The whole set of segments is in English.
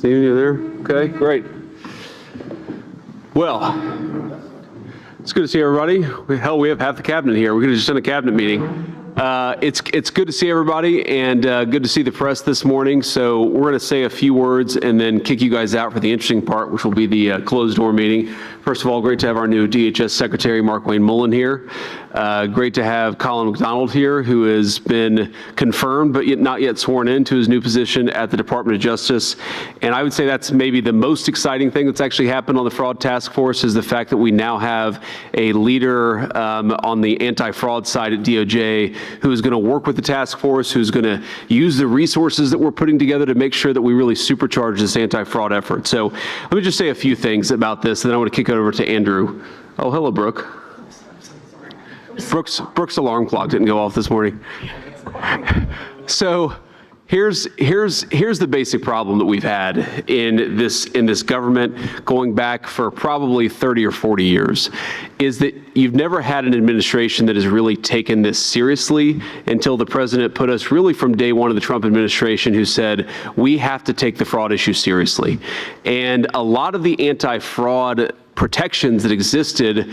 Steven, you there? Okay, great. Well, it's good to see everybody. Hell, we have half the cabinet here. We're just in a cabinet meeting. It's good to see everybody and good to see the press this morning. So we're going to say a few words and then kick you guys out for the interesting part, which will be the closed door meeting. First of all, great to have our new DHS Secretary, Mark Wayne Mullen, here. Great to have Colin McDonald here, who has been confirmed but not yet sworn into his new position at the Department of Justice. And I would say that's maybe the most exciting thing that's actually happened on the Fraud Task Force is the fact that we now have a leader on the anti-fraud side at DOJ who is going to work with the task force, who's going to use the resources that we're putting together to make sure that we really supercharge this anti-fraud effort. So let me just say a few things about this, and then I want to kick it over to Andrew. Oh, hello, Brooke. Brooke's alarm clock didn't go off this morning. So here's the basic problem that we've had in this government going back for probably 30 or 40 years, is that you've never had an administration that has really taken this seriously until the president put us really from day one of the Trump administration, who said, we have to take the fraud issue seriously. And a lot of the anti-fraud protections that existed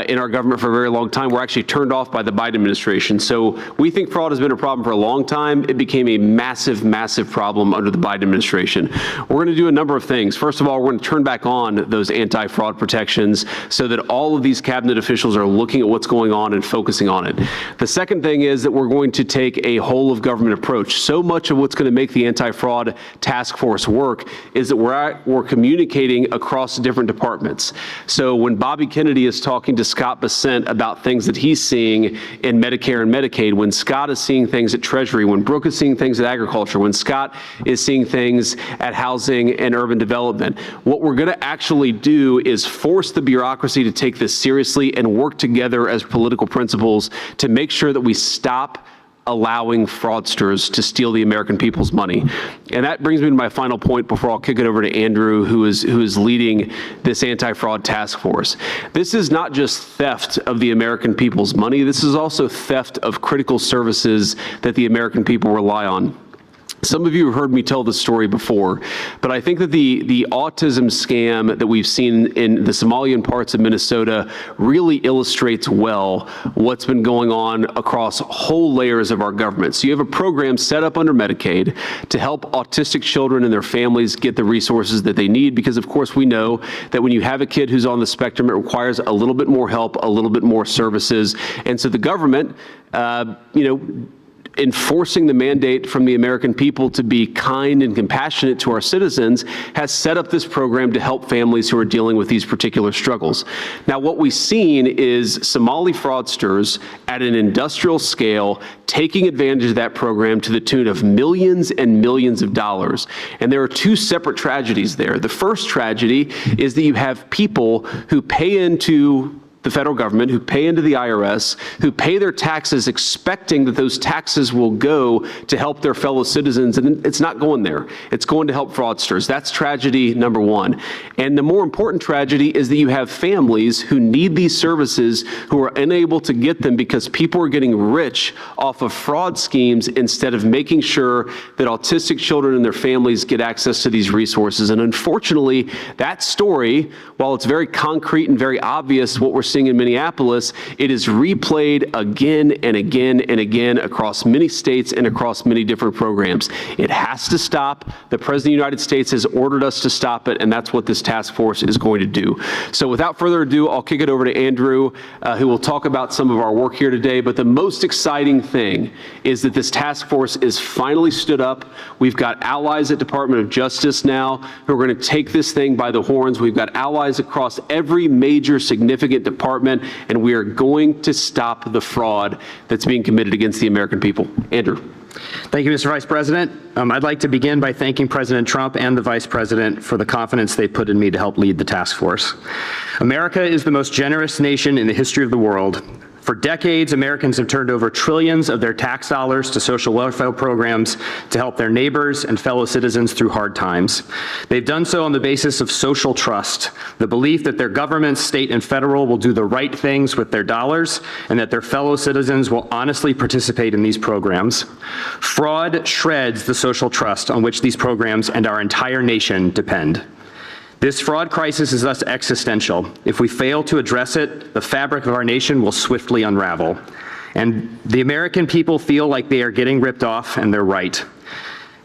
in our government for a very long time were actually turned off by the Biden administration. So we think fraud has been a problem for a long time. It became a massive, massive problem under the Biden administration. We're going to do a number of things. First of all, we're going to turn back on those anti-fraud protections so that all of these cabinet officials are looking at what's going on and focusing on it. The second thing is that we're going to take a whole of government approach. So much of what's going to make the anti-fraud task force work is that we're communicating across different departments. So when Bobby Kennedy is talking to Scott Bessent about things that he's seeing in Medicare and Medicaid, when Scott is seeing things at Treasury, when Brooke is seeing things at Agriculture, when Scott is seeing things at Housing and Urban Development, what we're going to actually do is force the bureaucracy to take this seriously and work together as political principles to make sure that we stop allowing fraudsters to steal the American people's money. And that brings me to my final point before I'll kick it over to Andrew, who is leading this anti-fraud task force. This is not just theft of the American people's money, this is also theft of critical services that the American people rely on. Some of you have heard me tell this story before, but I think that the autism scam that we've seen in the Somalian parts of Minnesota really illustrates well what's been going on across whole layers of our government. So you have a program set up under Medicaid to help autistic children and their families get the resources that they need, because of course we know that when you have a kid who's on the spectrum, it requires a little bit more help, a little bit more services. And so the government, enforcing the mandate from the American people to be kind and compassionate to our citizens, has set up this program to help families who are dealing with these particular struggles. Now, what we've seen is Somali fraudsters at an industrial scale taking advantage of that program to the tune of millions and millions of dollars. And there are two separate tragedies there. The first tragedy is that you have people who pay into the federal government, who pay into the IRS, who pay their taxes expecting that those taxes will go to help their fellow citizens, and it's not going there. It's going to help fraudsters. That's tragedy number one. And the more important tragedy is that you have families who need these services who are unable to get them because people are getting rich off of fraud schemes instead of making sure that autistic children and their families get access to these resources. And unfortunately, that story, while it's very concrete and very obvious what we're seeing in Minneapolis, it is replayed again and again and again across many states and across many different programs. It has to stop. The President of the United States has ordered us to stop it, and that's what this task force is going to do. So without further ado, I'll kick it over to Andrew, who will talk about some of our work here today. But the most exciting thing is that this task force is finally stood up. We've got allies at Department of Justice now who are going to take this thing by the horns. We've got allies across every major significant department, and we are going to stop the fraud that's being committed against the American people. Andrew. Thank you, Mr. Vice President. I'd like to begin by thanking President Trump and the Vice President for the confidence they put in me to help lead the task force. America is the most generous nation in the history of the world. For decades, Americans have turned over trillions of their tax dollars to social welfare programs to help their neighbors and fellow citizens through hard times. They've done so on the basis of social trust, the belief that their governments, state and federal, will do the right things with their dollars and that their fellow citizens will honestly participate in these programs. Fraud shreds the social trust on which these programs and our entire nation depend. This fraud crisis is thus existential. If we fail to address it, the fabric of our nation will swiftly unravel. And the American people feel like they are getting ripped off, and they're right.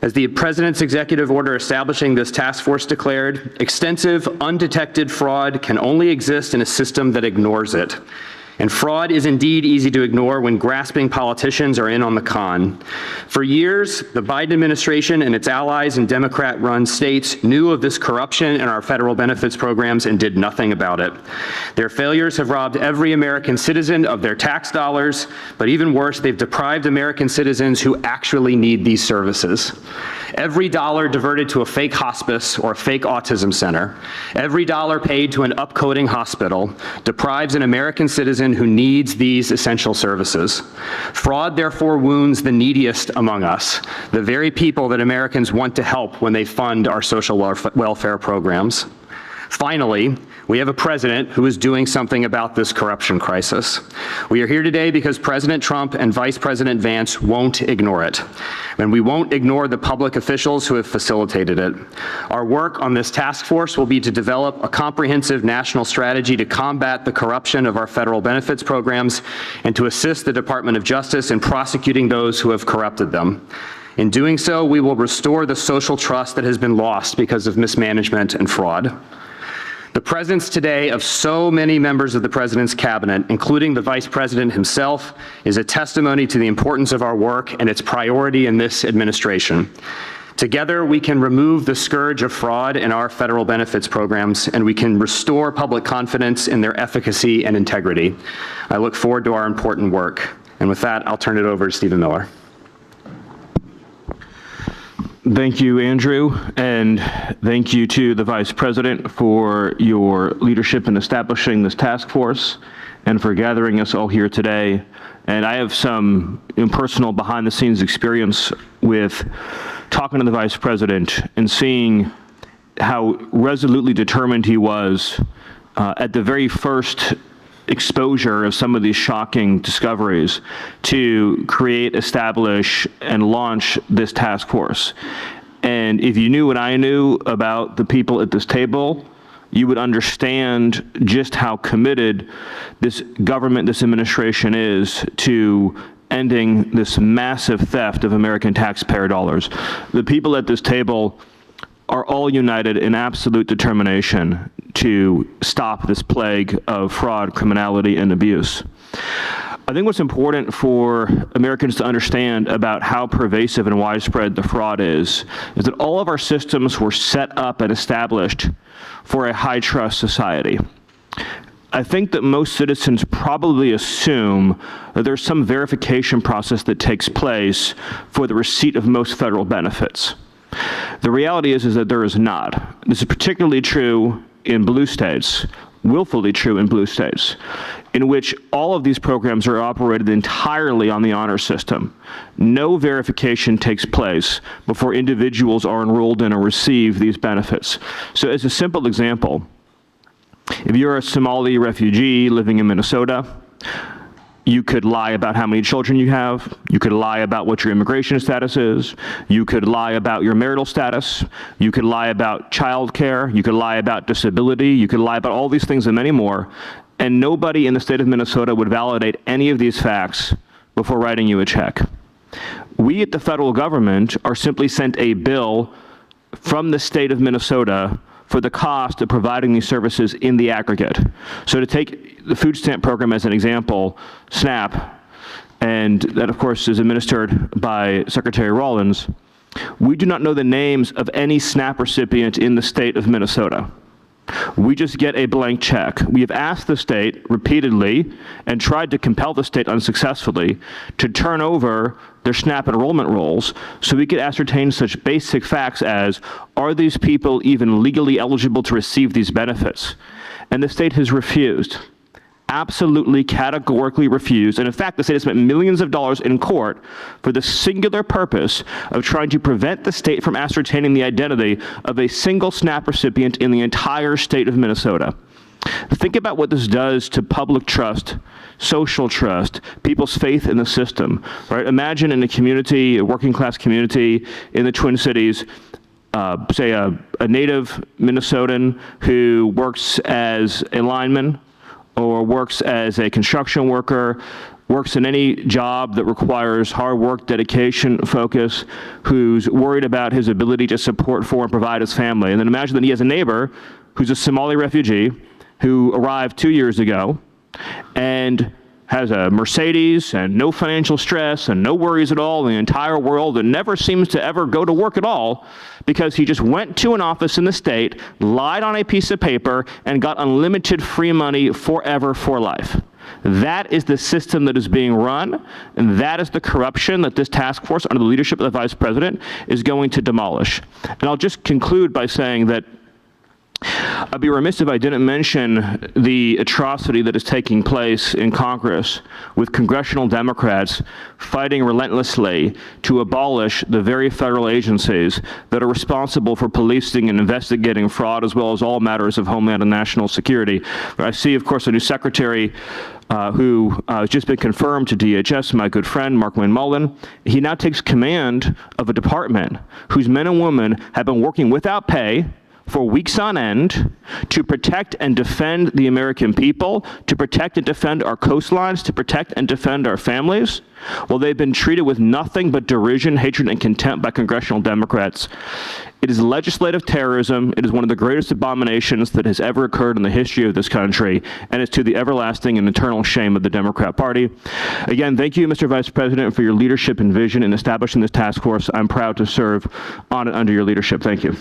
As the President's executive order establishing this task force declared, extensive, undetected fraud can only exist in a system that ignores it. And fraud is indeed easy to ignore when grasping politicians are in on the con. For years, the Biden administration and its allies in Democrat-run states knew of this corruption in our federal benefits programs and did nothing about it. Their failures have robbed every American citizen of their tax dollars, but even worse, they've deprived American citizens who actually need these services. Every dollar diverted to a fake hospice or a fake autism center, every dollar paid to an upcoding hospital deprives an American citizen who needs these essential services. Fraud therefore wounds the neediest among us, the very people that Americans want to help when they fund our social welfare programs. Finally, we have a president who is doing something about this corruption crisis. We are here today because President Trump and Vice President Vance won't ignore it. And we won't ignore the public officials who have facilitated it. Our work on this task force will be to develop a comprehensive national strategy to combat the corruption of our federal benefits programs and to assist the Department of Justice in prosecuting those who have corrupted them. In doing so, we will restore the social trust that has been lost because of mismanagement and fraud. The presence today of so many members of the President's cabinet, including the Vice President himself, is a testimony to the importance of our work and its priority in this administration. Together, we can remove the scourge of fraud in our federal benefits programs, and we can restore public confidence in their efficacy and integrity. I look forward to our important work. And with that, I'll turn it over to Stephen Miller. Thank you, Andrew, and thank you to the Vice President for your leadership in establishing this task force and for gathering us all here today. And I have some personal behind-the-scenes experience with talking to the Vice President and seeing how resolutely determined he was at the very first exposure of some of these shocking discoveries to create, establish, and launch this task force. And if you knew what I knew about the people at this table, you would understand just how committed this government, this administration is to ending this massive theft of American taxpayer dollars. The people at this table are all united in absolute determination to stop this plague of fraud, criminality, and abuse. I think what's important for Americans to understand about how pervasive and widespread the fraud is that all of our systems were set up and established for a high-trust society. I think that most citizens probably assume that there's some verification process that takes place for the receipt of most federal benefits. The reality is that there is not. This is particularly true in blue states, willfully true in blue states, in which all of these programs are operated entirely on the honor system. No verification takes place before individuals are enrolled in or receive these benefits. So as a simple example, if you're a Somali refugee living in Minnesota, you could lie about how many children you have. You could lie about what your immigration status is. You could lie about your marital status. You could lie about child care. You could lie about disability. You could lie about all these things and many more. And nobody in the state of Minnesota would validate any of these facts before writing you a check. We at the federal government are simply sent a bill from the state of Minnesota for the cost of providing these services in the aggregate. So to take the food stamp program as an example, SNAP, and that of course is administered by Secretary Rollins, we do not know the names of any SNAP recipient in the state of Minnesota. We just get a blank check. We have asked the state repeatedly and tried to compel the state unsuccessfully to turn over their SNAP enrollment rolls so we could ascertain such basic facts as, are these people even legally eligible to receive these benefits? And the state has refused. absolutely categorically refused, and in fact, the state has spent millions of dollars in court for the singular purpose of trying to prevent the state from ascertaining the identity of a single SNAP recipient in the entire state of Minnesota. Think about what this does to public trust, social trust, people's faith in the system, right? Imagine in a community, a working class community in the Twin Cities, say a native Minnesotan who works as a lineman or works as a construction worker, works in any job that requires hard work, dedication, focus, who's worried about his ability to support for and provide his family. And then imagine that he has a neighbor who's a Somali refugee who arrived 2 years ago and has a Mercedes and no financial stress and no worries at all in the entire world and never seems to ever go to work at all because he just went to an office in the state, lied on a piece of paper, and got unlimited free money forever for life. That is the system that is being run, and that is the corruption that this task force under the leadership of the Vice President is going to demolish. And I'll just conclude by saying that I'd be remiss if I didn't mention the atrocity that is taking place in Congress with congressional Democrats fighting relentlessly to abolish the very federal agencies that are responsible for policing and investigating fraud as well as all matters of homeland and national security. I see, of course, a new secretary who has just been confirmed to DHS, my good friend, Mark Wayne Mullen. He now takes command of a department whose men and women have been working without pay for weeks on end to protect and defend the American people, to protect and defend our coastlines, to protect and defend our families. Well, they've been treated with nothing but derision, hatred, and contempt by congressional Democrats. It is legislative terrorism. It is one of the greatest abominations that has ever occurred in the history of this country, and it's to the everlasting and eternal shame of the Democrat Party. Again, thank you, Mr. Vice President, for your leadership and vision in establishing this task force. I'm proud to serve on it under your leadership. Thank you.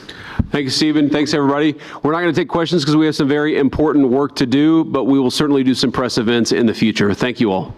Thank you, Stephen. Thanks, everybody. We're not going to take questions because we have some very important work to do, but we will certainly do some press events in the future. Thank you all.